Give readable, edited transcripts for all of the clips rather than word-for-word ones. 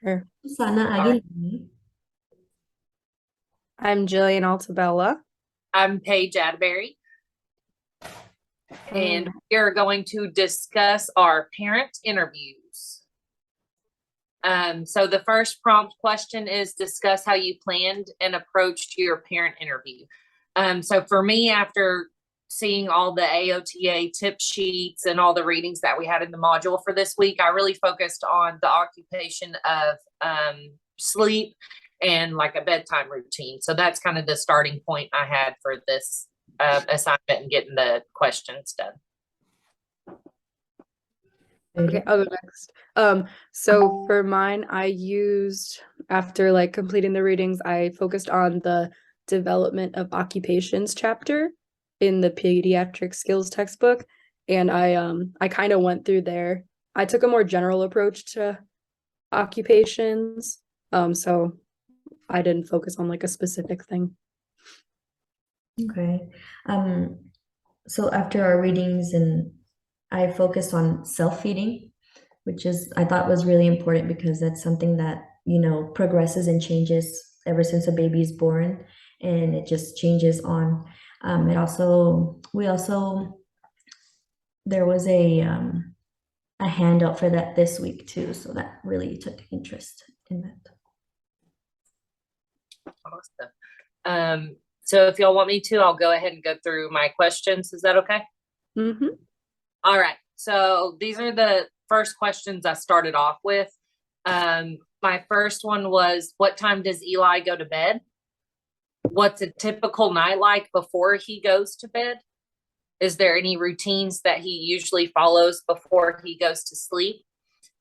Sure. Sana All right. Aguilera. I'm Jillian Altabella. I'm Paige Atterbury, and Um, we are going to discuss our parent interviews. So the first prompt question is discuss how you planned and approached your parent interview. So for me, after seeing all the AOTA tip sheets and all the readings that we had in the module for this week, I really focused on the occupation of sleep and like a bedtime routine. So that's kind of the starting point I had for this assignment and getting the questions done. okay, I'll go next. So for mine, I used after like completing the readings, I focused on the development of occupations chapter in the pediatric skills textbook, and I kind of went through there. I took a more general approach to occupations, so I didn't focus on like a specific thing. Okay. Um, so after our readings and I focused on self-feeding, which is I thought was really important because that's something that, progresses and changes ever since a baby is born and it just changes on. It also we also there was a handout for that this week too, so that really took interest in that. Awesome. So if y'all want me to, I'll go ahead and go through my questions. Is that okay? Mm-hmm. All right. So these are the first questions I started off with. My first one was, what time does Eli go to bed? What's a typical night like before he goes to bed? Is there any routines that he usually follows before he goes to sleep?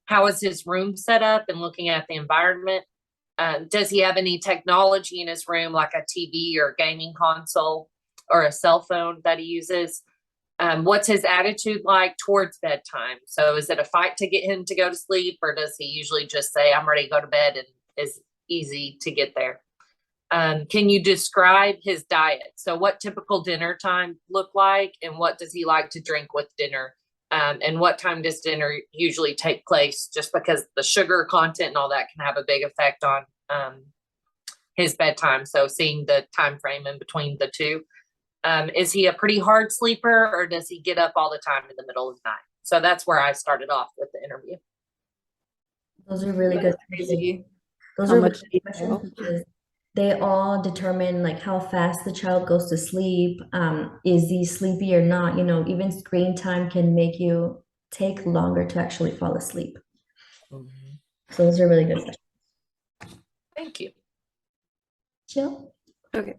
How is his room set up and looking at the environment? Does he have any technology in his room, like a TV or a gaming console or a cell phone that he uses? What's his attitude like towards bedtime? So is it a fight to get him to go to sleep, or does he usually just say, I'm ready to go to bed, and is easy to get there? Can you describe his diet? So what typical dinner time look like, and what does he like to drink with dinner? And what time does dinner usually take place? Just because the sugar content and all that can have a big effect on his bedtime. So seeing the time frame in between the two. Is he a pretty hard sleeper, or does he get up all the time in the middle of the night? So that's where I started off with the interview. Those are really That's good questions. crazy Those how are really much good questions detail. because they all determine like how fast the child goes to sleep. Is he sleepy or not? Even screen time can make you take longer to actually fall asleep. Mhm. So those are really good questions. Thank you. Jill? Okay.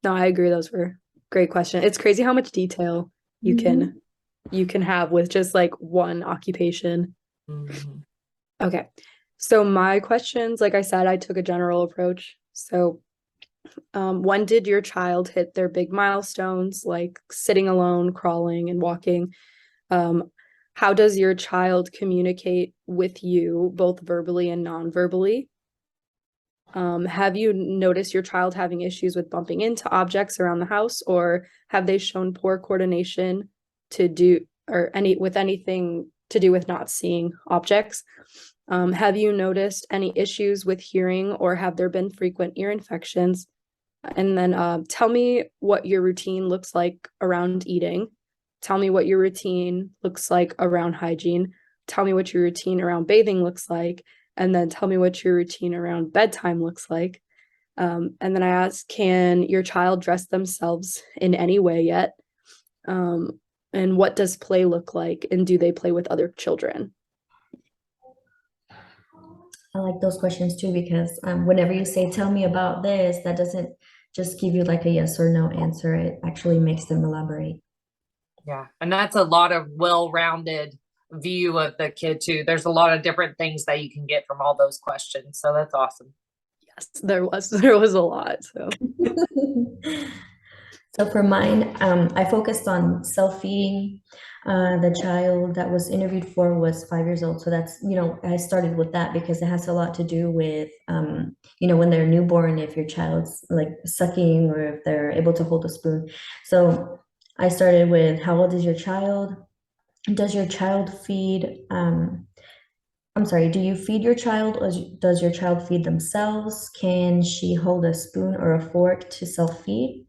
No, I agree. Those were great questions. It's crazy how much detail you Mhm. can you can have with just like one occupation. Mhm. Okay. So my questions, like I said, I took a general approach. So, when did your child hit their big milestones, like sitting alone, crawling, and walking? Um, how does your child communicate with you, both verbally and non-verbally? Have you noticed your child having issues with bumping into objects around the house, or have they shown poor coordination to do or anything to do with not seeing objects? Have you noticed any issues with hearing, or have there been frequent ear infections? And then tell me what your routine looks like around eating. Tell me what your routine looks like around hygiene. Tell me what your routine around bathing looks like. And then tell me what your routine around bedtime looks like. And then I asked, can your child dress themselves in any way yet? Um, and what does play look like? And do they play with other children? I like those questions too because whenever you say, tell me about this, that doesn't just give you like a yes or no answer. It actually makes them elaborate. Yeah. And that's a lot of well-rounded view of the kid too. There's a lot of different things that you can get from all those questions. So that's awesome. Yes, there was a lot. So So for mine, I focused on self-feeding. The child that was interviewed for was 5 years old. So that's, I started with that because it has a lot to do with, when they're newborn, if your child's like sucking or if they're able to hold a spoon. So I started with how old is your child? Does your child feed I'm sorry, do you feed your child or does your child feed themselves? Can she hold a spoon or a fork to self-feed?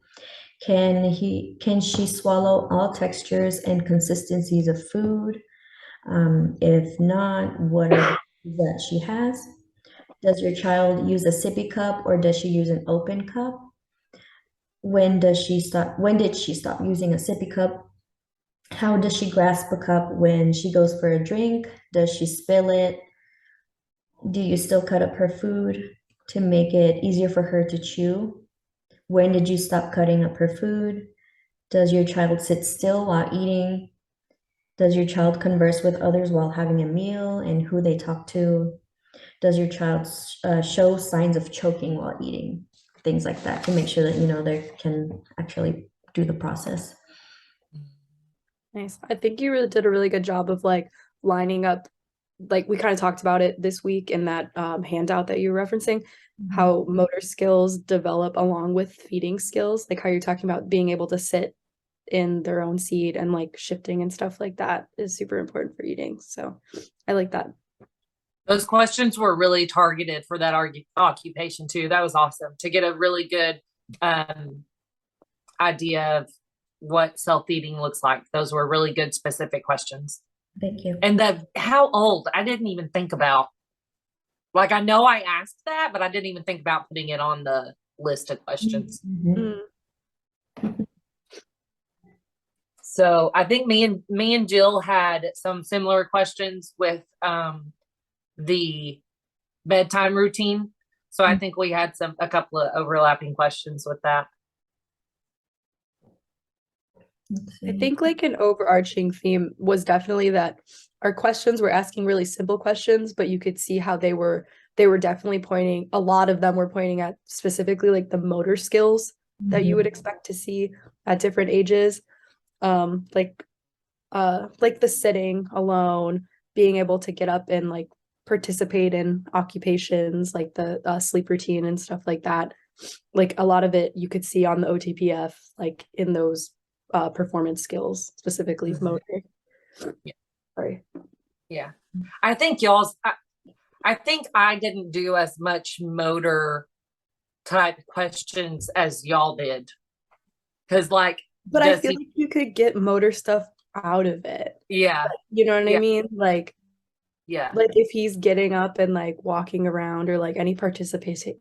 Can she swallow all textures and consistencies of food? If not, what are the that she has? Does your child use a sippy cup or does she use an open cup? When did she stop using a sippy cup? How does she grasp a cup when she goes for a drink? Does she spill it? Do you still cut up her food to make it easier for her to chew? When did you stop cutting up her food? Does your child sit still while eating? Does your child converse with others while having a meal and who they talk to? Does your child show signs of choking while eating? Things like that to make sure that they can actually do the process. Nice. I think you really did a really good job of like lining up, like we kind of talked about it this week in that handout that you were referencing, how motor skills develop along with feeding skills, like how you're talking about being able to sit in their own seat and like shifting and stuff like that is super important for eating. So I like that. Those questions were really targeted for that occupation too. That was awesome to get a really good idea of what self-feeding looks like. Those were really good specific questions. Thank you. And how old, I didn't even think about. Like, I know I asked that, but I didn't even think about putting it on the list of questions. Mhm. So I think me and Jill had some similar questions with the bedtime routine. So I think we had a couple of overlapping questions with that. I think like an overarching theme was definitely that our questions were asking really simple questions, but you could see how they were definitely pointing, a lot of them were pointing at specifically like the motor skills that you would expect to see at different ages. Like the sitting alone, being able to get up and like participate in occupations like the sleep routine and stuff like that. Like a lot of it you could see on the OTPF, like in those performance skills, specifically motor. Yeah. Sorry. Yeah. I think I think I didn't do as much motor type questions as y'all did. Cause like, But I feel like you could get motor stuff out of it. yeah. You know what Yeah. I mean? Like, yeah. like if he's getting up and like walking around or like any participation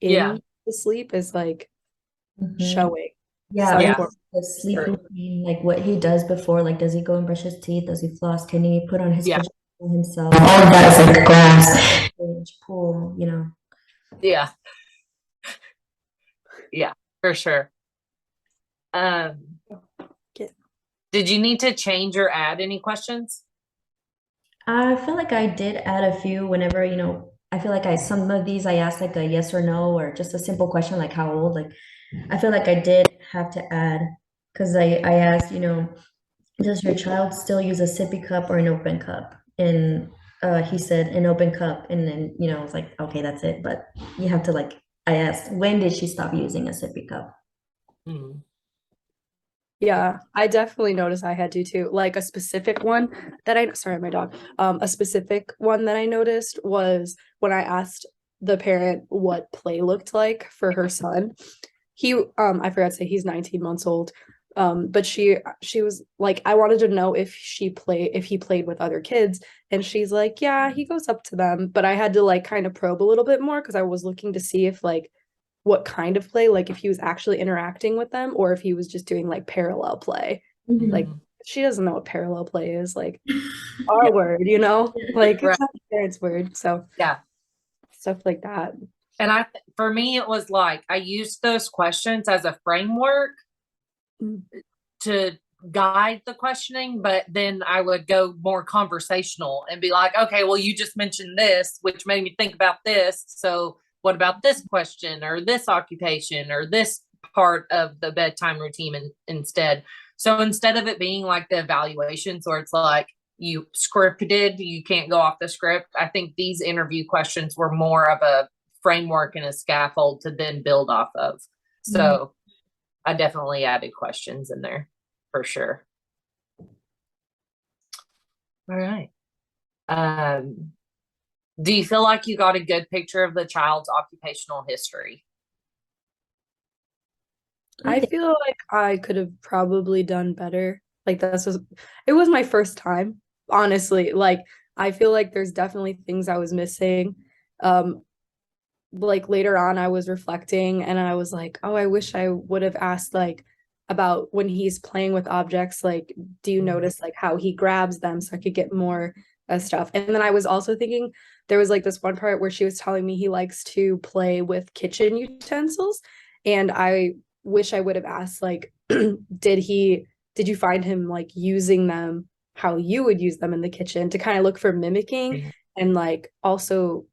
in the sleep is like showing. Yeah, some like form the sleep of- routine, like what he does before, like does he go and brush his teeth? Does he floss? Can he put on his Yeah. pajamas for himself? All of that is like grass, pull, Yeah. Yeah, for sure. Get- Did you need to change or add any questions? I feel like I did add a few whenever, I feel like some of these I asked like a yes or no or just a simple question like how old. Like I feel like I did have to add because I asked, does your child still use a sippy cup or an open cup? And he said an open cup, and then I was like, okay, that's it. But you have to like, I asked, when did she stop using a sippy cup? Hmm. Yeah, I definitely noticed I had to too. Like a specific one that sorry, my dog. A specific one that I noticed was when I asked the parent what play looked like for her son. I forgot to say he's 19 months old. But she was like, I wanted to know if he played with other kids, and she's like, yeah, he goes up to them. But I had to like kind of probe a little bit more because I was looking to see if like what kind of play, like if he was actually interacting with them or if he was just doing like parallel play. Like she doesn't know what parallel play is, like our word, like Right. it's not the parents' word. So Yeah. stuff like that. And for me, it was like, I used those questions as a framework to guide the questioning, but then I would go more conversational and be like, okay, well, you just mentioned this, which made me think about this. So what about this question or this occupation or this part of the bedtime routine instead? So instead of it being like the evaluations where it's like you scripted, you can't go off the script, I think these interview questions were more of a framework and a scaffold to then build off of. So I definitely added questions in there for sure. All right. Do you feel like you got a good picture of the child's occupational history? I feel like I could have probably done better. Like it was my first time, honestly. Like I feel like there's definitely things I was missing. Um, like later on I was reflecting and I was like, oh, I wish I would have asked like about when he's playing with objects, like, do you notice like how he grabs them so I could get more stuff. And then I was also thinking there was like this one part where she was telling me he likes to play with kitchen utensils. And I wish I would have asked like, did you find him like using them how you would use them in the kitchen to kind of look for mimicking and like also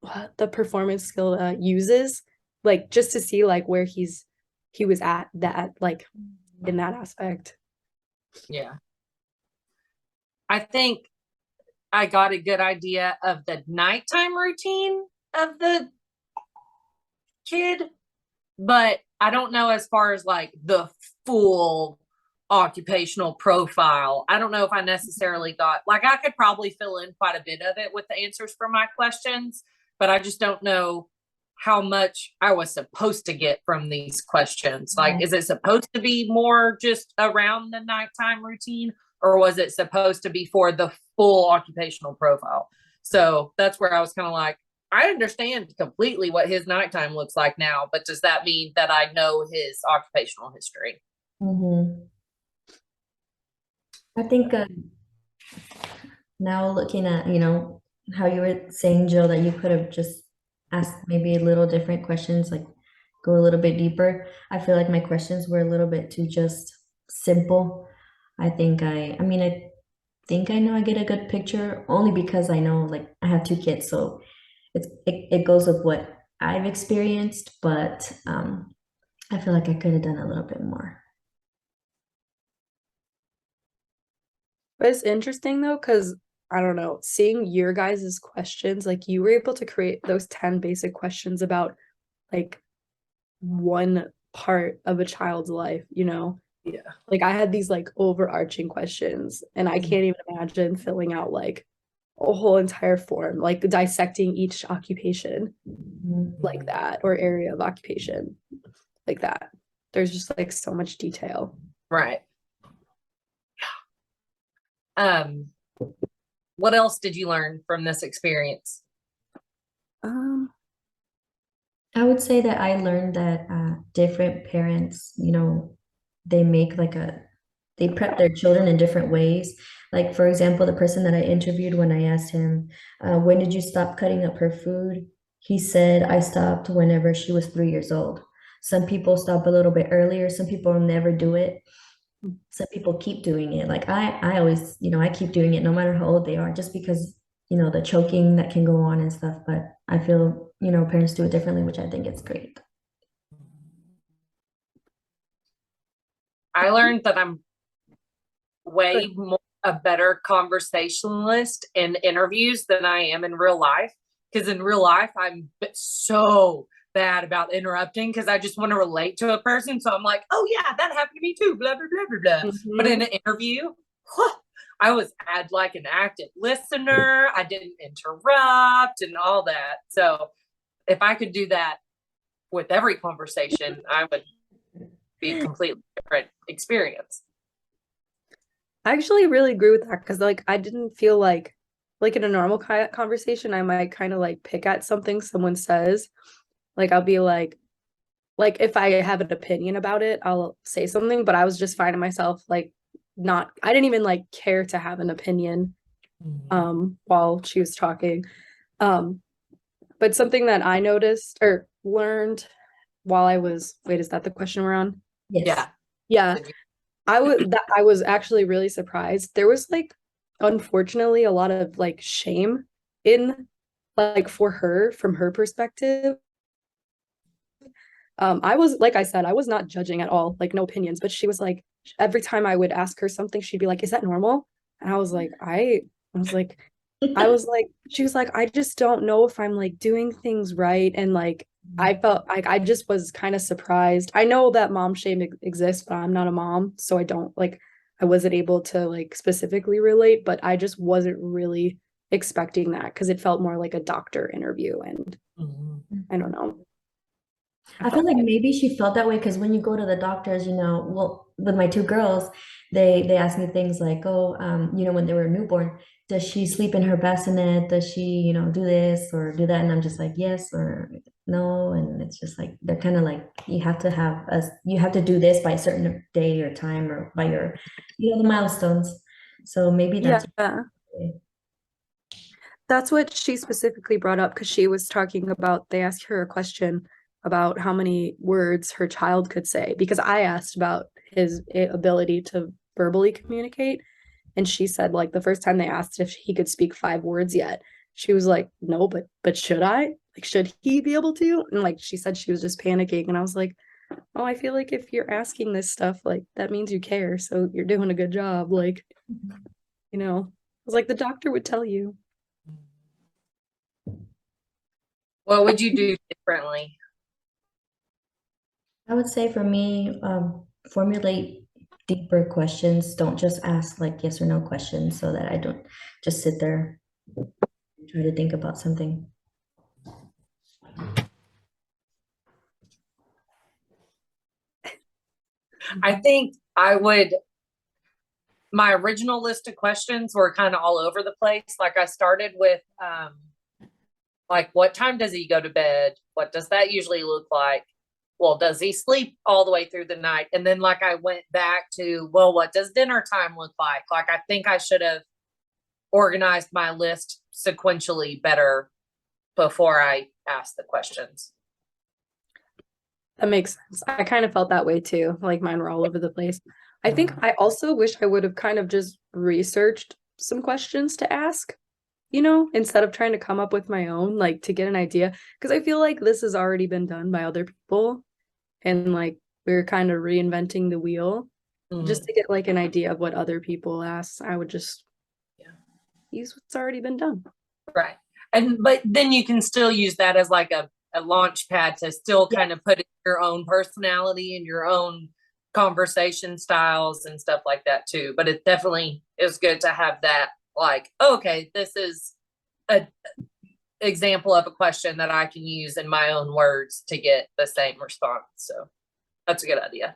what the performance skill uses, like just to see like where he was at that like in that aspect. Yeah. I think I got a good idea of the nighttime routine of the kid, but I don't know as far as like the full occupational profile. I don't know if I necessarily got, like, I could probably fill in quite a bit of it with the answers for my questions, but I just don't know how much I was supposed to get from these questions. Like, is it supposed to be more just around the nighttime routine, or was it supposed to be for the full occupational profile? So that's where I was kind of like, I understand completely what his nighttime looks like now, but does that mean that I know his occupational history? Mhm. I think now looking at, how you were saying, Jill, that you could have just asked maybe a little different questions, like go a little bit deeper. I feel like my questions were a little bit too just simple. I think I know I get a good picture only because I know like I have two kids, so it goes with what I've experienced, but I feel like I could have done a little bit more. But it's interesting though, because I don't know, seeing your guys' questions, like you were able to create those 10 basic questions about like one part of a child's life, you know? Yeah. Like I had these like overarching questions, and I can't even imagine filling out like a whole entire form, like dissecting each occupation like Mhm. that or area of occupation like that. There's just like so much detail. Right. Um, what else did you learn from this experience? Um, I would say that I learned that different parents, they make they prep their children in different ways. Like, for example, the person that I interviewed, when I asked him, when did you stop cutting up her food? He said, I stopped whenever she was 3 years old. Some people stop a little bit earlier, some people never do it. Some people keep doing it. Like I always, I keep doing it no matter how old they are, just because, the choking that can go on and stuff. But I feel, parents do it differently, which I think is great. I learned that I'm way more a better conversationalist in interviews than I am in real life. Because in real life, I'm so bad about interrupting because I just want to relate to a person. So I'm like, oh yeah, that happened to me too, blah, blah, blah, blah, blah. But in mhm. an interview, I was like an active listener. I didn't interrupt and all that. So if I could do that with every conversation, I would be a completely different experience. I actually really agree with that because like I didn't feel like in a normal conversation I might kind of like pick at something someone says. Like I'll be like if I have an opinion about it, I'll say something, but I was just finding myself like not I didn't even like care to have an opinion while she was talking. Um but something that I noticed or learned while I was wait, is that the question we're on? Yes. Yeah. Yeah. I was actually really surprised. There was like unfortunately a lot of like shame in like for her from her perspective. I was like I said, I was not judging at all, like no opinions, but she was like every time I would ask her something, she'd be like, "Is that normal?" And I was like she was like, "I just don't know if I'm like doing things right." And like I felt like I just was kind of surprised. I know that mom shame exists, but I'm not a mom, so I don't like I wasn't able to like specifically relate, but I just wasn't really expecting that because it felt more like a doctor interview, and I don't know. I feel like maybe she felt that way because when you go to the doctors, well, with my two girls, they ask me things like, oh, when they were newborn, does she sleep in her bassinet? Does she, do this or do that? And I'm just like, yes or no. And it's just like they're kind of like you have to do this by a certain day or time or by your, the milestones. So maybe Yeah, that's what she specifically brought up because she was talking about, they asked her a question about how many words her child could say, because I asked about his ability to verbally communicate. And she said, like, the first time they asked if he could speak 5 words yet, she was like, no, but should I? Like, should he be able to? And like she said, she was just panicking. And I was like, oh, I feel like if you're asking this stuff, like that means you care. So you're doing a good job. Like, I was like, the doctor would tell you. What would you do differently? I would say for me, formulate deeper questions. Don't just ask like yes or no questions so that I don't just sit there and try to think about something. I think my original list of questions were kind of all over the place. Like I started with, like, what time does he go to bed? What does that usually look like? Well, does he sleep all the way through the night? And then like I went back to, well, what does dinner time look like? Like I think I should have organized my list sequentially better before I asked the questions. That makes sense. I kind of felt that way too. Like mine were all over the place. I think I also wish I would have kind of just researched some questions to ask, instead of trying to come up with my own, like to get an idea. Because I feel like this has already been done by other people. And like we're kind of reinventing the wheel. Just to get like an idea of what other people ask, I would just use what's already been done. Right. But then you can still use that as like a launch pad to still kind of put in your own personality and your own conversation styles and stuff like that too. But it definitely is good to have that, like, okay, this is a example of a question that I can use in my own words to get the same response. So that's a good idea.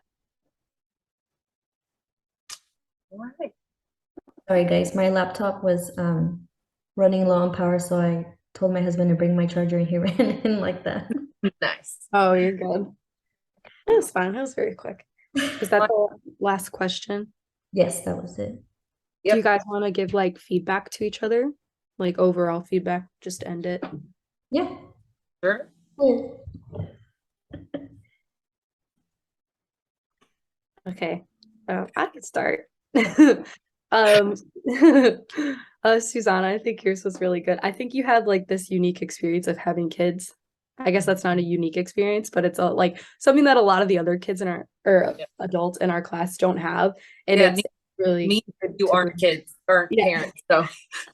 All right. Sorry, guys, my laptop was running low on power, so I told my husband to bring my charger, and he ran in like that. Nice. Oh, you're good. It was fine. It was very quick. Was that the last question? Yes, that was it. Do you guys want to give like feedback to each other? Like overall feedback, just end it. Yeah. Sure. Okay. I can start. Susanna, I think yours was really good. I think you had like this unique experience of having kids. I guess that's not a unique experience, but it's like something that a lot of the other kids in our adults in our class don't have. And it's really you aren't kids, aren't parents. So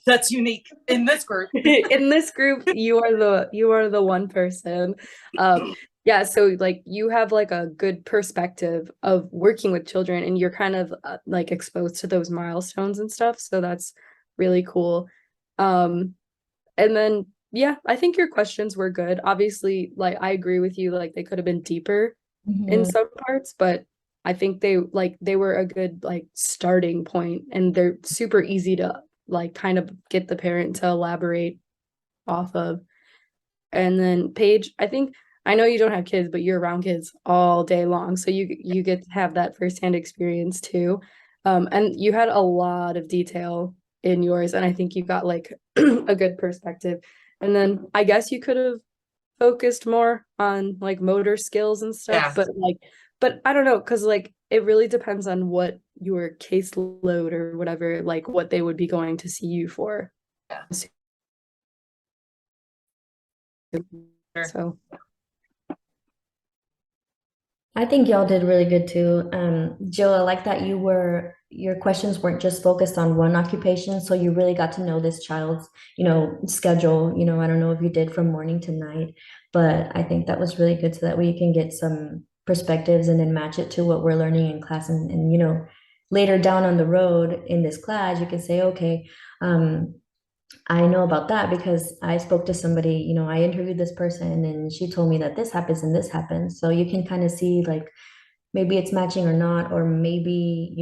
that's unique in this group. In this group, you are the one person. Yeah, so like you have like a good perspective of working with children, and you're kind of like exposed to those milestones and stuff, so that's really cool. And then yeah, I think your questions were good. Obviously, like I agree with you, like they could have been deeper in some parts, but I think they were a good like starting point, and they're super easy to like kind of get the parent to elaborate off of. And then Paige, I know you don't have kids, but you're around kids all day long, so you get to have that firsthand experience too. And you had a lot of detail in yours, and I think you got like a good perspective. And then I guess you could have focused more on like motor skills and stuff, but I don't know, because like it really depends on what your caseload or whatever, like what they would be going to see you for. So I think y'all did really good too. Jill, I like that your questions weren't just focused on one occupation, so you really got to know this child's, schedule. I don't know if you did from morning to night, but I think that was really good so that way you can get some perspectives and then match it to what we're learning in class and later down on the road in this class, you can say, okay, I know about that because I spoke to somebody, I interviewed this person and she told me that this happens and this happens. So you can kind of see like maybe it's matching or not, or maybe,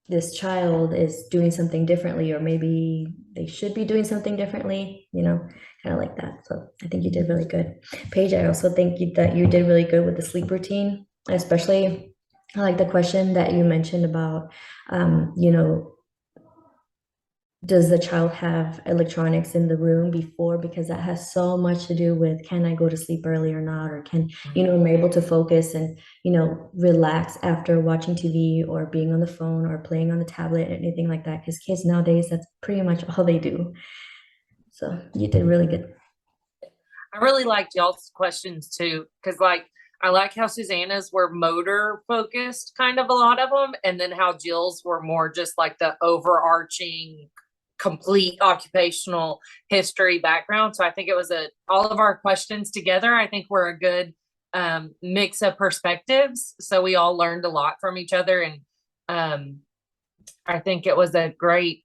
this child is doing something differently, or maybe they should be doing something differently, kind of like that. So I think you did really good. Paige, I also think that you did really good with the sleep routine, especially I like the question that you mentioned about, does the child have electronics in the room before? Because that has so much to do with, can I go to sleep early or not? Or am I able to focus and, relax after watching TV or being on the phone or playing on the tablet, anything like that? Because kids nowadays, that's pretty much all they do. So you did really good. I really liked y'all's questions too, because I like how Susanna's were motor focused, kind of a lot of them, and then how Jill's were more just like the overarching, complete occupational history background. So I think it was all of our questions together. I think were a good mix of perspectives. So we all learned a lot from each other, and I think it was a great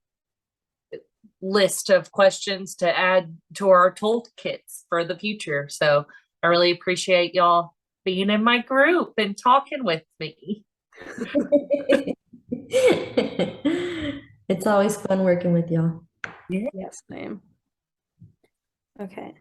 list of questions to add to our toolkits for the future. So I really appreciate y'all being in my group and talking with me. It's always fun working with y'all. Yes, same. Okay.